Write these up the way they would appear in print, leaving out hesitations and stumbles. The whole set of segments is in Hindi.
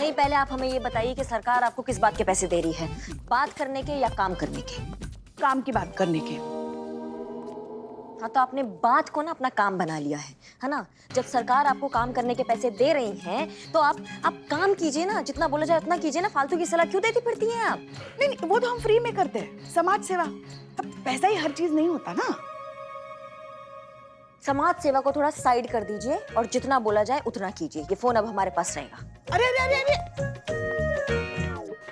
नहीं, पहले आप हमें ये बताइए कि सरकार आपको किस बात के पैसे दे रही है, बात करने के या काम करने के? काम की बात करने के। हाँ, तो आपने बात को ना अपना काम बना लिया है ना? जब सरकार आपको काम करने के पैसे दे रही हैं, तो आप काम कीजिए ना, जितना बोला जाए उतना कीजिए ना। फालतू की सलाह क्यों देती फिरती हैं आप? नहीं, वो तो हम फ्री में करते हैं, समाज सेवा। अब पैसा ही हर चीज नहीं होता ना। समाज सेवा को थोड़ा साइड कर दीजिए और जितना बोला जाए उतना कीजिए। ये फोन अब हमारे पास रहेगा। अरे अरे अरे अरे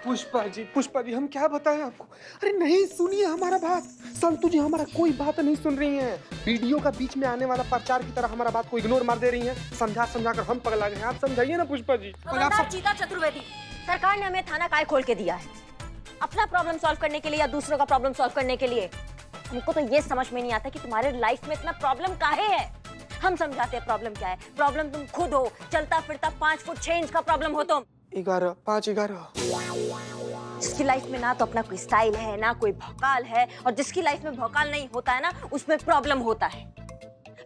पुष्पा जी हम क्या बताएं आपको? अरे नहीं, सुनिए हमारा बात। संतु जी हमारा कोई बात नहीं सुन रही हैं। वीडियो का बीच में आने वाला प्रचार की तरह हमारा बात को इग्नोर मार दे रही हैं। समझा कर हम पगला गए हैं। आप समझाइए ना पुष्पा जी। चीता चतुर्वेदी, सरकार ने हमें थाना काय खोल के दिया है? अपना प्रॉब्लम सॉल्व करने के लिए या दूसरों का प्रॉब्लम सॉल्व करने के लिए? हमको तो ये समझ में नहीं आता कि तुम्हारे लाइफ में इतना प्रॉब्लम काहे है। हम समझाते हैं प्रॉब्लम क्या है। प्रॉब्लम तुम खुद हो, चलता फिरता 5 फुट 6 इंच का प्रॉब्लम हो तुम। 11, 5, 11। जिसकी लाइफ में ना तो अपना कोई स्टाइल है, ना कोई भौकाल है, और जिसकी लाइफ में भौकाल नहीं होता है ना, उसमें प्रॉब्लम होता है।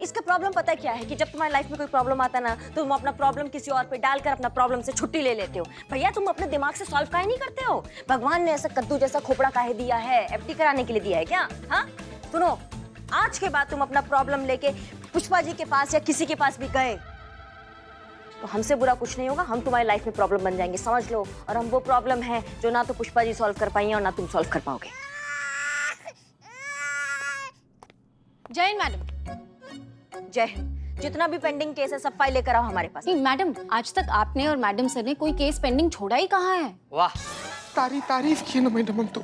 इसका प्रॉब्लम पता क्या है कि जब तुम्हारी लाइफ में कोई प्रॉब्लम आता है ना, तो तुम अपना प्रॉब्लम किसी और पे डालकर अपना प्रॉब्लम से छुट्टी ले लेते हो। भैया, तुम अपने दिमाग से सॉल्व काहे नहीं करते हो? भगवान ने ऐसा कद्दू जैसा खोपड़ा काहे दिया है? एफडी कराने के लिए दिया है क्या? हाँ, सुनो, आज के बाद तुम अपना प्रॉब्लम लेके पुष्पा जी के पास या किसी के पास भी गए तो हमसे बुरा कुछ नहीं होगा। हम तुम्हारी लाइफ में प्रॉब्लम बन जाएंगे, समझ लो। और हम वो प्रॉब्लम है जो ना तो पुष्पा जी सॉल्व कर पाई हैं और ना तुम सॉल्व कर पाओगे। जय हिंद मैडम। जय हिंद। जितना भी पेंडिंग केस है सब फाइल लेकर आओ हमारे पास। नहीं मैडम, आज तक आपने और मैडम सर ने कोई केस पेंडिंग छोड़ा ही कहाँ है? वाह, तारीफ की ना मैडम हम तो।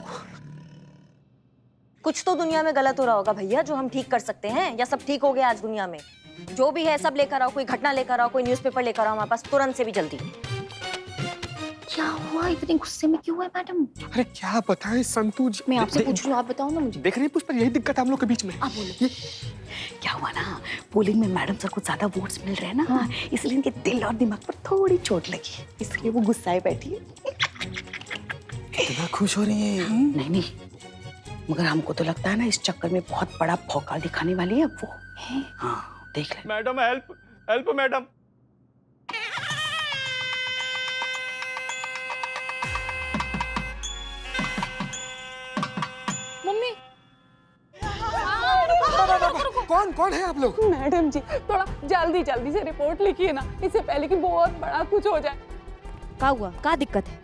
कुछ तो दुनिया में गलत हो रहा होगा भैया, जो हम ठीक कर सकते हैं, या सब ठीक हो गया आज दुनिया में? जो भी है सब लेकर आओ। कोई घटना लेकर आओ, कोई न्यूज़पेपर लेकर आओ हमारे पास, तुरंत से भी जल्दी। क्या हुआ? इतने गुस्से में क्यों है मैडम? अरे क्या बताएं संतु जी। मैं आपसे पूछ लूं, आप बताओ ना मुझे। देख रही है पुष्पा, यही दिक्कत है हम लोग के बीच में। आप बोलो। क्या हुआ ना, पोलिंग में मैडम सर को ज्यादा वोट्स मिल रहे हैं ना, इसलिए इनके दिल और दिमाग पर थोड़ी चोट लगी, इसलिए वो गुस्साए बैठी है। कितना खुश हो रही है। नहीं, मगर हमको तो लगता है ना इस चक्कर में बहुत बड़ा भौकाल दिखाने वाली है वो। हाँ, देख ले। Madam help madam. मम्मी। कौन है आप लोग? मैडम जी, थोड़ा जल्दी से रिपोर्ट लिखिए ना, इससे पहले कि बहुत बड़ा कुछ हो जाए। क्या हुआ? क्या दिक्कत है?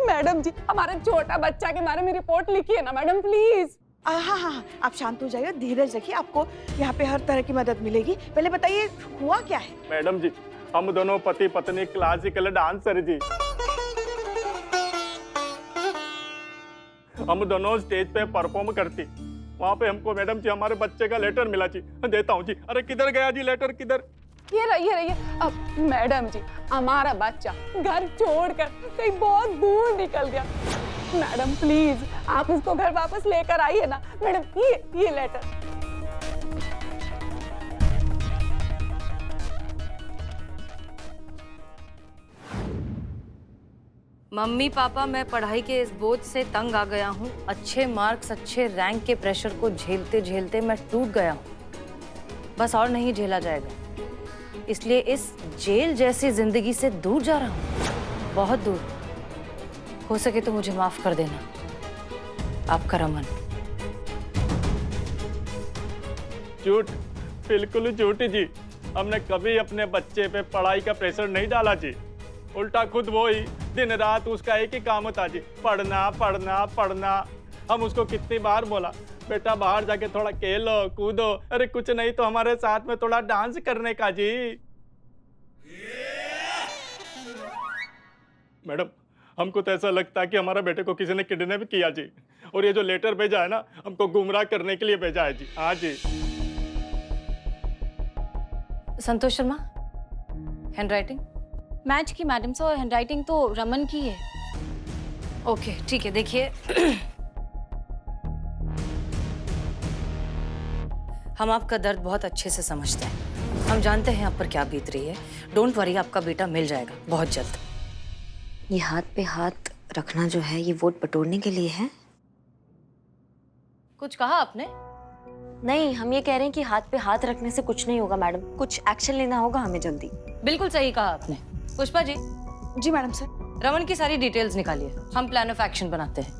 मैडम जी, हमारे छोटा बच्चा के बारे में रिपोर्ट लिखिए ना मैडम, प्लीज। हाँ, आप शांत हो जाइए, धीरज रखिए, आपको यहाँ पे हर तरह की मदद मिलेगी। पहले बताइए हुआ क्या है? मैडम जी, हम दोनों पति पत्नी क्लासिकल डांसर जी। हम दोनों स्टेज पे परफॉर्म करती। वहाँ पे हमको मैडम जी हमारे बच्चे का लेटर मिला जी। देता हूँ जी। अरे किधर गया जी लेटर, किधर? ये रहिए। अब मैडम जी, हमारा बच्चा घर छोड़कर कहीं बहुत दूर निकल गया। मैडम प्लीज, आप उसको घर वापस लेकर आइए ना। मैडम ये लेटर। मम्मी पापा, मैं पढ़ाई के इस बोझ से तंग आ गया हूँ। अच्छे मार्क्स, अच्छे रैंक के प्रेशर को झेलते झेलते मैं टूट गया हूँ। बस और नहीं झेला जाएगा, इसलिए इस जेल जैसी जिंदगी से दूर जा रहा हूँ, बहुत दूर। हो सके तो मुझे माफ कर देना। आपका रमन। झूठ, बिल्कुल झूठ जी। हमने कभी अपने बच्चे पे पढ़ाई का प्रेशर नहीं डाला जी। उल्टा खुद वो ही दिन रात उसका एक ही काम होता जी, पढ़ना। हम उसको कितनी बार बोला, बेटा बाहर जाके थोड़ा खेलो कूदो। अरे कुछ नहीं तो हमारे साथ में थोड़ा डांस करने का जी। मैडम, हमको तो ऐसा लगता है कि हमारा बेटे को किसी ने किडनैप किया जी, और ये जो लेटर भेजा है ना, हमको गुमराह करने के लिए भेजा है जी। हाँ जी। संतोष शर्मा, हैंडराइटिंग? मैच की मैडम सर, हैंडराइटिंग तो रमन की है। ओके ठीक है, देखिए हम आपका दर्द बहुत अच्छे से समझते हैं। हम जानते हैं आप पर क्या बीत रही है। डोंट वरी, आपका बेटा मिल जाएगा बहुत जल्द। ये हाथ पे हाथ रखना जो है, ये वोट बटोरने के लिए है? कुछ कहा आपने? नहीं, हम ये कह रहे हैं कि हाथ पे हाथ रखने से कुछ नहीं होगा मैडम, कुछ एक्शन लेना होगा हमें जल्दी। बिल्कुल सही कहा आपने। पुष्पा जी। जी मैडम सर। रमन की सारी डिटेल्स निकालिए, हम प्लान ऑफ एक्शन बनाते हैं।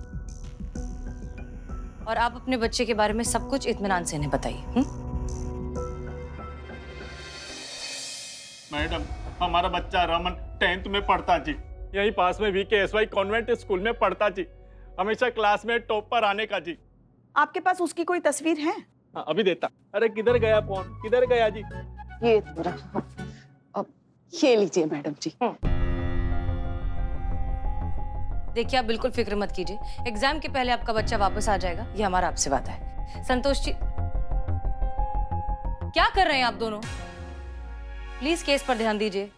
और आप अपने बच्चे के बारे में सब कुछ इत्मीनान से इन्हें बताइए। मैडम, हमारा बच्चा रमन 10th में पढ़ता जी, यहीं पास में VKSY कॉन्वेंट स्कूल में पढ़ता जी, हमेशा क्लास में टॉप पर आने का जी। आपके पास उसकी कोई तस्वीर है? हाँ, अभी देता। अरे किधर गया फोन, किधर गया जी? ये तो रखा। अब ये लीजिए मैडम जी। देखिए, आप बिल्कुल फिक्र मत कीजिए, एग्जाम के पहले आपका बच्चा वापस आ जाएगा, ये हमारा आपसे वादा है। संतोष जी, क्या कर रहे हैं आप दोनों? प्लीज केस पर ध्यान दीजिए।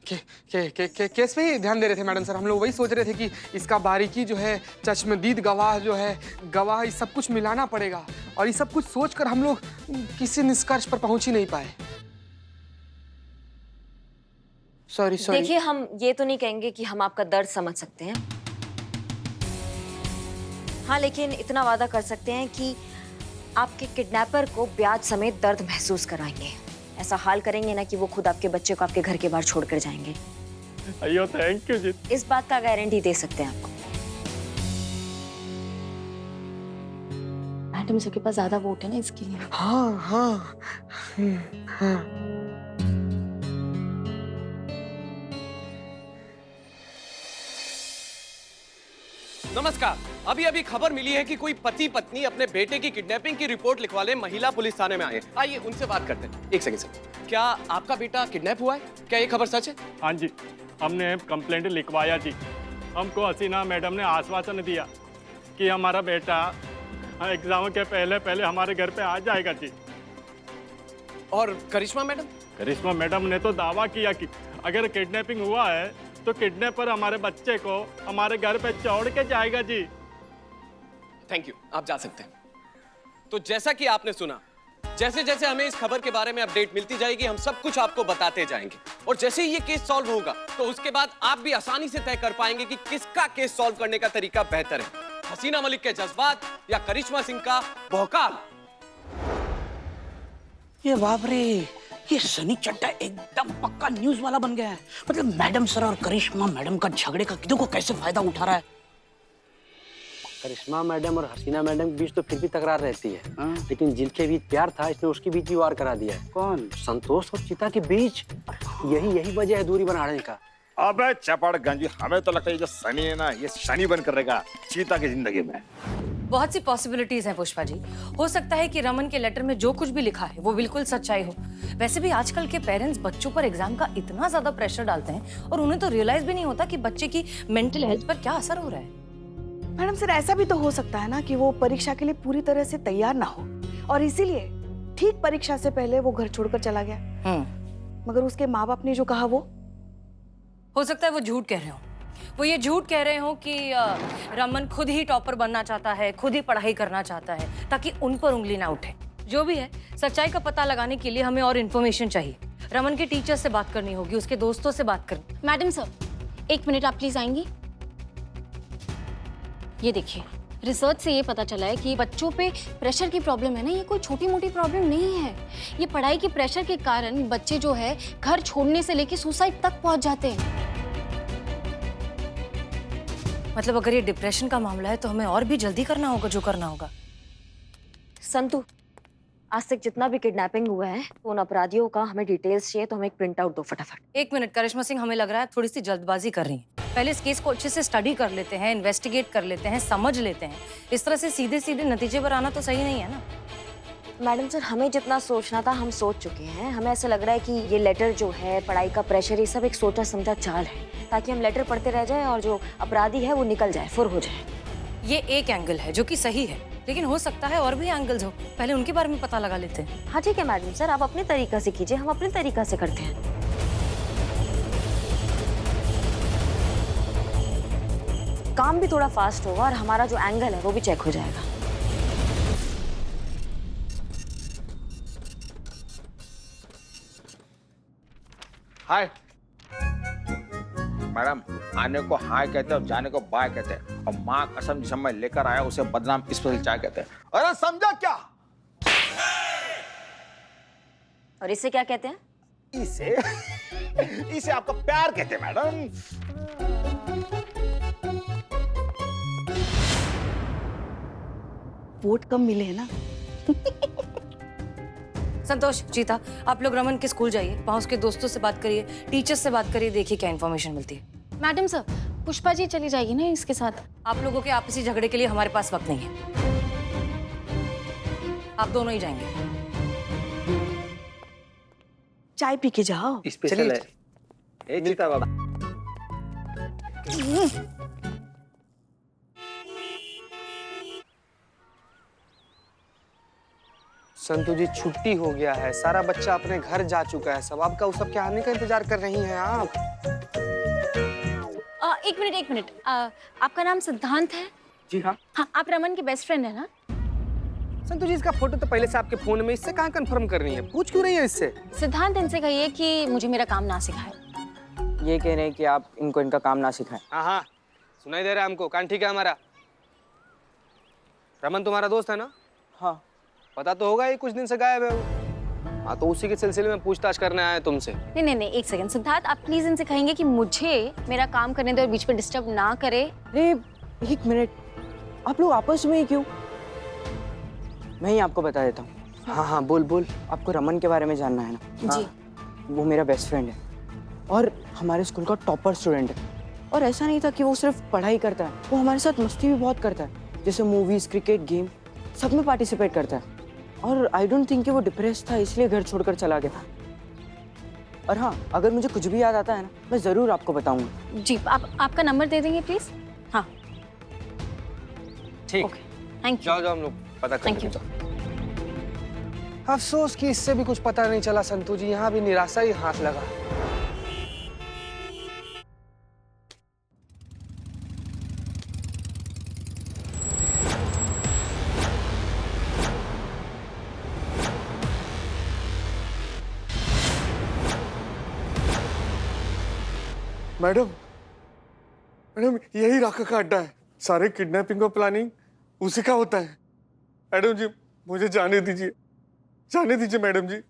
केस पे ही ध्यान दे रहे थे मैडम सर। हम लोग वही सोच रहे थे कि इसका बारीकी जो है, चश्मदीद गवाह जो है, गवाह, ये सब कुछ मिलाना पड़ेगा। और ये सब कुछ सोचकर हम लोग किसी निष्कर्ष पर पहुंच ही नहीं पाए। सॉरी। देखिए, हम ये तो नहीं कहेंगे कि हम आपका दर्द समझ सकते हैं। हाँ, लेकिन इतना वादा कर सकते हैं कि आपके किडनैपर को ब्याज समेत दर्द महसूस कराएंगे। ऐसा हाल करेंगे ना कि वो खुद आपके बच्चे को आपके घर के बाहर छोड़कर जाएंगे। अयो थैंक यू जी। इस बात का गारंटी दे सकते हैं आपको। मैडम सर के पास ज्यादा वोट है ना, इसके लिए। हाँ। नमस्कार। अभी खबर मिली है कि कोई पति पत्नी अपने बेटे की किडनैपिंग की रिपोर्ट लिखवाने महिला पुलिस थाने में आए। आइए उनसे बात करते हैं। एक सेकंड सर, क्या आपका बेटा किडनैप हुआ है? क्या ये खबर सच है? हाँ जी, हमने कंप्लेंट लिखवाया जी। हमको हसीना मैडम ने आश्वासन दिया कि हमारा बेटा एग्जाम के पहले हमारे घर पे आ जाएगा जी। और करिश्मा मैडम? करिश्मा मैडम ने तो दावा किया कि अगर किडनैपिंग हुआ है तो किडनैपर हमारे बच्चे को हमारे घर पे छोड़ के जाएगा जी। थैंक यू, आप जा सकते हैं। तो जैसा कि आपने सुना, जैसे जैसे हमें इस खबर के बारे में अपडेट मिलती जाएगी, हम सब कुछ आपको बताते जाएंगे। और जैसे ही ये केस सॉल्व होगा तो उसके बाद आप भी आसानी से तय कर पाएंगे कि किसका केस सॉल्व करने का तरीका बेहतर है, हसीना मलिक के जज्बात या करिश्मा सिंह का भौकाल। ये बाप रे, ये सनी चड्ढा एकदम पक्का न्यूज वाला बन गया है। मतलब मैडम सर और करिश्मा मैडम का झगड़े का किधर को कैसे फायदा उठा रहा है। करिश्मा मैडम और हसीना मैडम के बीच तो फिर भी तकरार रहती है, लेकिन जिनके बीच प्यार था इसने उसके बीच भी वार करा दिया है। कौन? संतोष और चिता के बीच। यही वजह है दूरी बनाने का। अबे चपड़गंज, हमें तो लगता है जो सनी है ना, ये शनि बन कर रहेगा चीता की जिंदगी में। बहुत सी पॉसिबिलिटीज हैं पुष्पा जी। हो सकता है कि रमन के लेटर में जो कुछ भी लिखा है वो बिल्कुल सच्चाई हो। वैसे भी आजकल के पेरेंट्स बच्चों पर एग्जाम का इतना ज्यादा प्रेशर डालते हैं और उन्हें तो रियलाइज भी नहीं होता कि बच्चे की मेंटल हेल्थ पर क्या असर हो रहा है। मैडम सर, ऐसा भी तो हो सकता है ना कि वो परीक्षा के लिए पूरी तरह से तैयार ना हो और इसीलिए ठीक परीक्षा से पहले वो घर छोड़कर चला गया। मगर उसके माँ बाप ने जो कहा वो हो सकता है वो झूठ कह रहे हो। वो ये झूठ कह रहे हो कि रमन खुद ही टॉपर बनना चाहता है, खुद ही पढ़ाई करना चाहता है ताकि उन पर उंगली ना उठे। जो भी है, सच्चाई का पता लगाने के लिए हमें और इन्फॉर्मेशन चाहिए। रमन के टीचर से बात करनी होगी, उसके दोस्तों से बात करनी। मैडम सर, 1 मिनट आप प्लीज आएंगी? ये देखिए, रिसर्च से ये पता चला है कि बच्चों पे प्रेशर की प्रॉब्लम है ना, ये कोई छोटी मोटी प्रॉब्लम नहीं है। ये पढ़ाई की प्रेशर के कारण बच्चे जो है घर छोड़ने से लेके सुसाइड तक पहुंच जाते हैं। मतलब अगर ये डिप्रेशन का मामला है तो हमें और भी जल्दी करना होगा जो करना होगा। संतु, आज तक जितना भी किडनैपिंग हुआ है तो उन अपराधियों का हमें डिटेल्स चाहिए, तो हमें एक प्रिंट आउट दो फटाफट। 1 मिनट करिश्मा सिंह, हमें लग रहा है थोड़ी सी जल्दबाजी कर रही हैं। पहले इस केस को अच्छे से स्टडी कर लेते हैं, इन्वेस्टिगेट कर लेते हैं, समझ लेते हैं। इस तरह से सीधे सीधे नतीजे पर आना तो सही नहीं है ना। मैडम सर, हमें जितना सोचना था हम सोच चुके हैं। हमें ऐसा लग रहा है कि ये लेटर जो है, पढ़ाई का प्रेशर, ये सब एक सोचा समझा चाल है ताकि हम लेटर पढ़ते रह जाएं और जो अपराधी है वो निकल जाए, फुर हो जाए। ये एक एंगल है जो कि सही है, लेकिन हो सकता है और भी एंगल्स हो। पहले उनके बारे में पता लगा लेते हैं। हाँ ठीक है मैडम सर, आप अपने तरीका से कीजिए, हम अपने तरीका से करते हैं। काम भी थोड़ा फास्ट होगा और हमारा जो एंगल है वो भी चेक हो जाएगा। हाय मैडम, आने को हाय कहते हैं और जाने को बाय कहते हैं। और माँ कसम जिसे मैं लेकर आया उसे बदनाम स्पेशल चाय कहते हैं। अरे समझा क्या? और इसे क्या कहते हैं? इसे आपका प्यार कहते हैं मैडम। वोट कम मिले हैं ना। संतोष, चीता, आप लोग रमन के स्कूल जाइए, वहाँ उसके दोस्तों से बात करिए, टीचर्स से बात करिए, देखिए क्या इन्फॉर्मेशन मिलती है। मैडम सर, पुष्पा जी चली जाएगी ना इसके साथ? आप लोगों के आपसी झगड़े के लिए हमारे पास वक्त नहीं है, आप दोनों ही जाएंगे। चाय पी के जाओ। स्पेशल है। ए चीता बाबा। संतु जी, छुट्टी हो गया है, सारा बच्चा अपने घर जा चुका है, सब आपका उस सबके आने का इंतजार कर रही हैं आप। एक मिनट, आपका नाम सिद्धांत है? जी हाँ। हाँ, आप रमन के बेस्ट फ्रेंड है ना? संतु जी, इसका फोटो तो पहले से आपके फोन में, इससे कहाँ कंफर्म कर रही है? पूछ क्यों रही है इससे? सिद्धांत, इनसे कहिए कि मुझे मेरा काम ना सिखाए। ये कह रहे हैं कि आप इनको इनका काम ना सिखाएं। हाँ हाँ, सुनाई दे रहा है हमको, कान ठीक है हमारा। रमन तुम्हारा दोस्त है ना? हाँ। पता तो होगा ही, कुछ दिन से गायब है वो। हाँ, तो उसी के सिलसिले में पूछताछ करने आए तुमसे। नहीं, एक सेकंड सिद्धार्थ, आप प्लीज इनसे कहेंगे कि मुझे मेरा काम करने दे और बीच में डिस्टर्ब ना करे। अरे एक मिनट, आप लोग आपस में ही क्यों? मैं ही आपको बता देता हूँ। हाँ हाँ, बोल। आपको रमन के बारे में जानना है ना? जी। वो मेरा बेस्ट फ्रेंड है और हमारे स्कूल का टॉपर स्टूडेंट है। और ऐसा नहीं था कि वो सिर्फ पढ़ाई करता है, वो हमारे साथ मस्ती भी बहुत करता है, जैसे मूवीज, क्रिकेट, गेम, सब में पार्टिसिपेट करता है। और आई डोंट थिंक कि वो डिप्रेस था, इसलिए घर छोड़कर चला गया। और हाँ, अगर मुझे कुछ भी याद आता है ना, मैं जरूर आपको बताऊंगा। जी, आप आपका नंबर दे देंगे प्लीज? हाँ ठीक, थैंक यू। जाओ हम लोग पता Thank करेंगे। you. अफसोस कि इससे भी कुछ पता नहीं चला संतु जी, यहाँ भी निराशा ही हाथ लगा। मैडम, यही राका का अड्डा है, सारे किडनैपिंग का प्लानिंग उसी का होता है। मैडम जी, मुझे जाने दीजिए मैडम जी।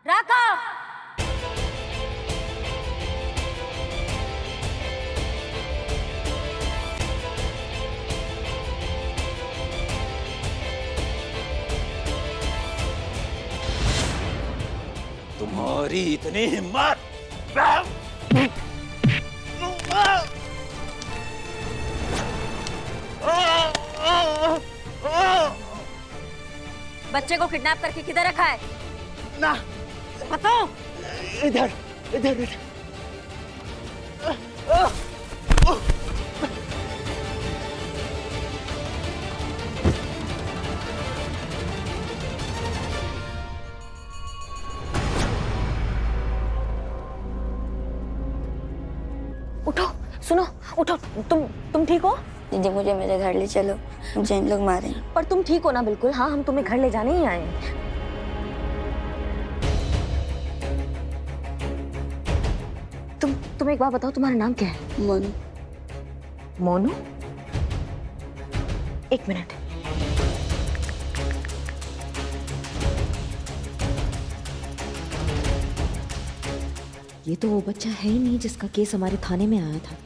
राका! तुम्हारी इतनी हिम्मत! बच्चे को किडनैप करके किधर रखा है? ना बताओ। इधर इधर इधर। उठो, सुनो, उठो। तुम ठीक हो? दीदी मुझे मेरे घर ले चलो, मुझे इन लोग मारेंगे। पर तुम ठीक हो ना बिल्कुल? हाँ, हम तुम्हें घर ले जाने ही आए हैं। तुम एक बात बताओ, तुम्हारा नाम क्या है? मोनू। मोनू? एक मिनट। ये तो वो बच्चा है ही नहीं जिसका केस हमारे थाने में आया था।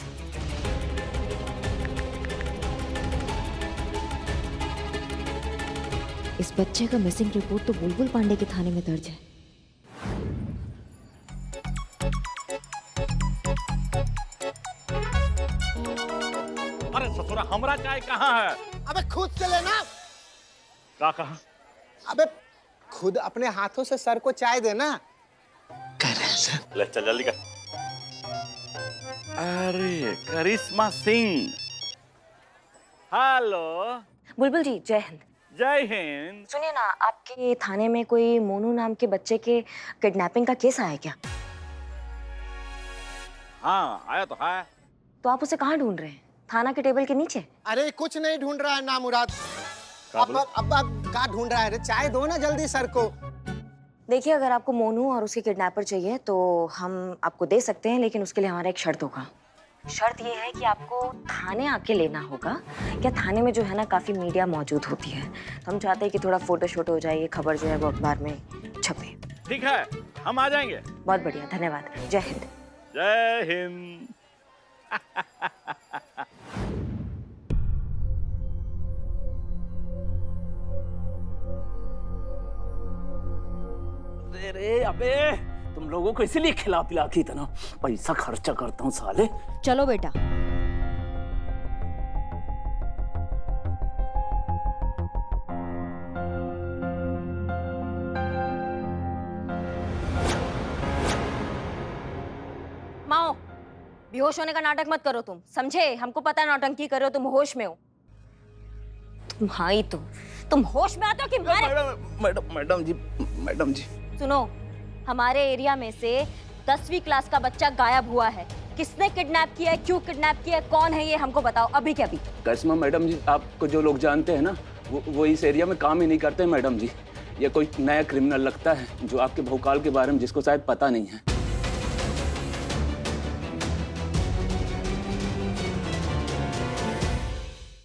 इस बच्चे का मिसिंग रिपोर्ट तो बुलबुल पांडे के थाने में दर्ज है। अरे ससुरा, हमरा चाय कहाँ है? अबे खुद से लेना। क्या कहा? अबे खुद अपने हाथों से सर को चाय देना। कह रहे हैं सर। ले चल जल्दी कर। अरे करिश्मा सिंह, हेलो। बुलबुल जी, जय हिंद। जय हिंद। सुनिए ना, आपके थाने में कोई मोनू नाम के बच्चे के किडनैपिंग का केस आया क्या? हाँ आया तो है। तो आप उसे कहाँ ढूंढ रहे हैं? थाना के टेबल के नीचे? अरे कुछ नहीं ढूंढ रहा है ना मुराद। अब क्या ढूंढ रहा है रे? चाय दो ना जल्दी सर को। देखिए, अगर आपको मोनू और उसके किडनैपर चाहिए तो हम आपको दे सकते हैं, लेकिन उसके लिए हमारा एक शर्त होगा। शर्त ये है कि आपको थाने आके लेना होगा। क्या थाने में जो है ना, काफ़ी मीडिया मौजूद होती है, तो हम चाहते हैं कि थोड़ा फोटो शोटो हो जाए, ये खबर जो है वो अखबार में छपे। ठीक है, हम आ जाएंगे। बहुत बढ़िया, धन्यवाद। जय हिंद। जय हिंद। अरे अबे, तुम लोगों को इसीलिए खिला पिला के इतना पैसा खर्चा करता हूँ साले। चलो बेटा। माओ, बेहोश होने का नाटक मत करो तुम, समझे? हमको पता है नौटंकी कर रहे हो, तुम होश में हो। तुम हाँ ही तुम होश में आते हो कि मैडम जी। सुनो, हमारे एरिया में से 10वीं क्लास का बच्चा गायब हुआ है। किसने किडनैप किया है, क्यों किडनैप किया है, कौन है ये हमको बताओ अभी के अभी। करिश्मा मैडम जी, आपको जो लोग जानते हैं ना, वो इस एरिया में काम ही नहीं करते मैडम जी। ये कोई नया क्रिमिनल लगता है जो आपके भौकाल के बारे में जिसको शायद पता नहीं है।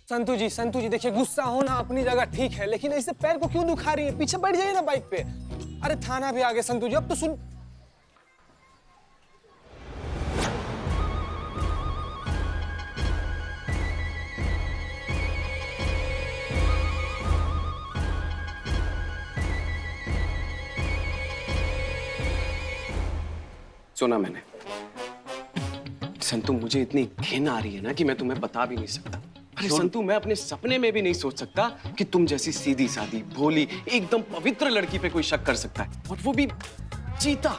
संतू जी देखिए, गुस्सा होना अपनी जगह ठीक है, लेकिन ऐसे पैर को क्यों दुखा रही है? पीछे बैठ जाइए ना बाइक पे। अरे थाना भी आ गया संतू जी, अब तो सुन। सुना मैंने। संतू, मुझे इतनी घिन आ रही है ना कि मैं तुम्हें बता भी नहीं सकता। अरे संतू, मैं अपने सपने में भी नहीं सोच सकता कि तुम जैसी सीधी सादी, भोली, एकदम पवित्र लड़की पे कोई शक कर सकता है, और वो भी चीता,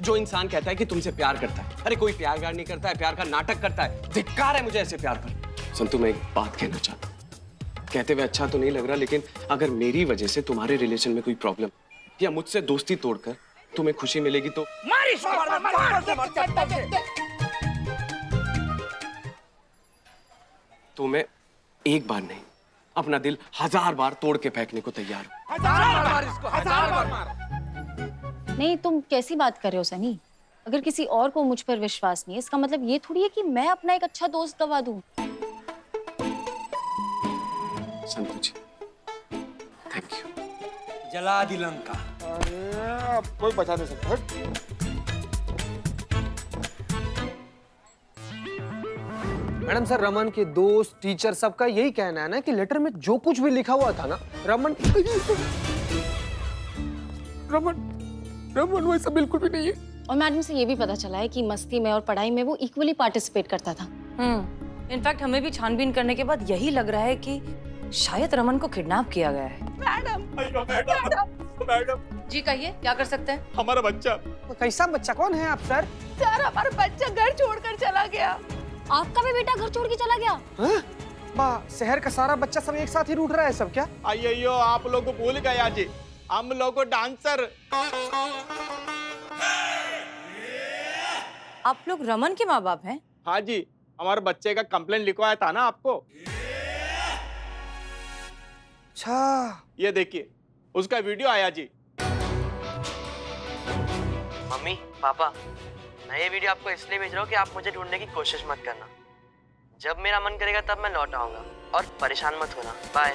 जो इंसान कहता है कि तुमसे प्यार करता है। अरे कोई प्यार नहीं करता है, प्यार का नाटक करता है। धिक्कार है मुझे ऐसे प्यार पर। संतू, मैं एक बात कहना चाहता हूँ। कहते हुए अच्छा तो नहीं लग रहा, लेकिन अगर मेरी वजह से तुम्हारे रिलेशन में कोई प्रॉब्लम या मुझसे दोस्ती तोड़कर तुम्हें खुशी मिलेगी तो मैं एक बार नहीं, अपना दिल 1000 बार तोड़ के फेंकने को तैयार हूं। 1000 बार इसको, 1000 बार मार। नहीं, तुम कैसी बात कर रहे हो सनी? अगर किसी और को मुझ पर विश्वास नहीं है, इसका मतलब ये थोड़ी है कि मैं अपना एक अच्छा दोस्त गवा दूं। संतू जी, थैंक यू। जला दी लंका। अरे अब कोई बचा नहीं सकता। मैडम सर, रमन के दोस्त, टीचर, सबका यही कहना है ना कि लेटर में जो कुछ भी लिखा हुआ था ना, रमन वैसा बिल्कुल भी नहीं है। और मैडम से ये भी पता चला है कि मस्ती में और पढ़ाई में वो इक्वली पार्टिसिपेट करता था। इनफैक्ट हमें भी छानबीन करने के बाद यही लग रहा है कि शायद रमन को किडनैप किया गया है। मैडम जी कहिए, क्या कर सकते हैं? हमारा बच्चा। तो कैसा बच्चा? कौन है आप सर? सर, हमारा बच्चा घर छोड़कर चला गया। आपका भी बेटा घर छोड़ के चला गया? वाह, शहर का सारा बच्चा सब एक साथ ही रूठ रहा है सब क्या? अयो, आप लोग को भूल गया जी, हम लोग को डांसर। आप लोग रमन के माँ बाप हैं? हाँ जी, हमारे बच्चे का कंप्लेंट लिखवाया था ना आपको। अच्छा, ये देखिए, उसका वीडियो आया जी। मम्मी पापा, मैं ये वीडियो आपको इसलिए भेज रहा हूँ कि आप मुझे ढूंढने की कोशिश मत करना। जब मेरा मन करेगा तब मैं लौट आऊंगा, और परेशान मत होना। बाय।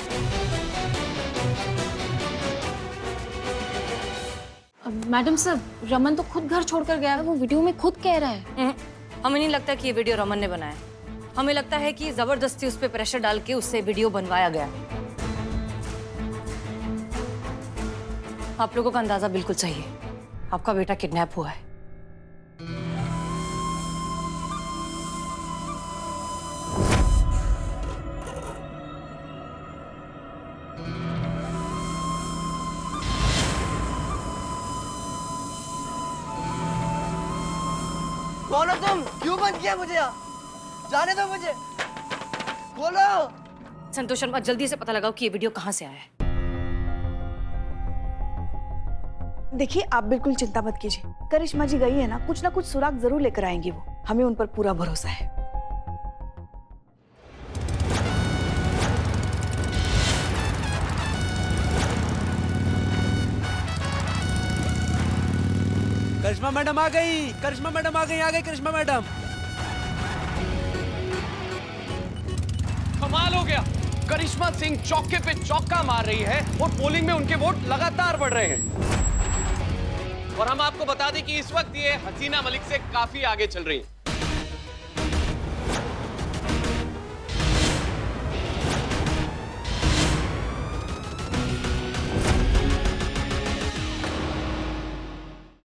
मैडम सर, रमन तो खुद घर छोड़कर गया है, वो वीडियो में खुद कह रहा है। हमें नहीं लगता कि ये वीडियो रमन ने बनाया। हमें लगता है कि जबरदस्ती उस पर प्रेशर डाल के उससे वीडियो बनवाया गया। आप लोगों का अंदाजा बिल्कुल सही है, आपका बेटा किडनैप हुआ है। कौन हो तुम? क्यों बंद किया मुझे यहाँ? जाने दो मुझे, खोलो। संतोष शर्मा, जल्दी से पता लगाओ कि ये वीडियो कहाँ से आया है। देखिए, आप बिल्कुल चिंता मत कीजिए। करिश्मा जी गई है ना कुछ सुराग जरूर लेकर आएंगी वो। हमें उन पर पूरा भरोसा है। करिश्मा मैडम आ गई, करिश्मा मैडम आ गई करिश्मा मैडम। कमाल हो गया, करिश्मा सिंह चौके पे चौका मार रही है और पोलिंग में उनके वोट लगातार बढ़ रहे हैं। और हम आपको बता दें कि इस वक्त ये हसीना मलिक से काफी आगे चल रही हैं।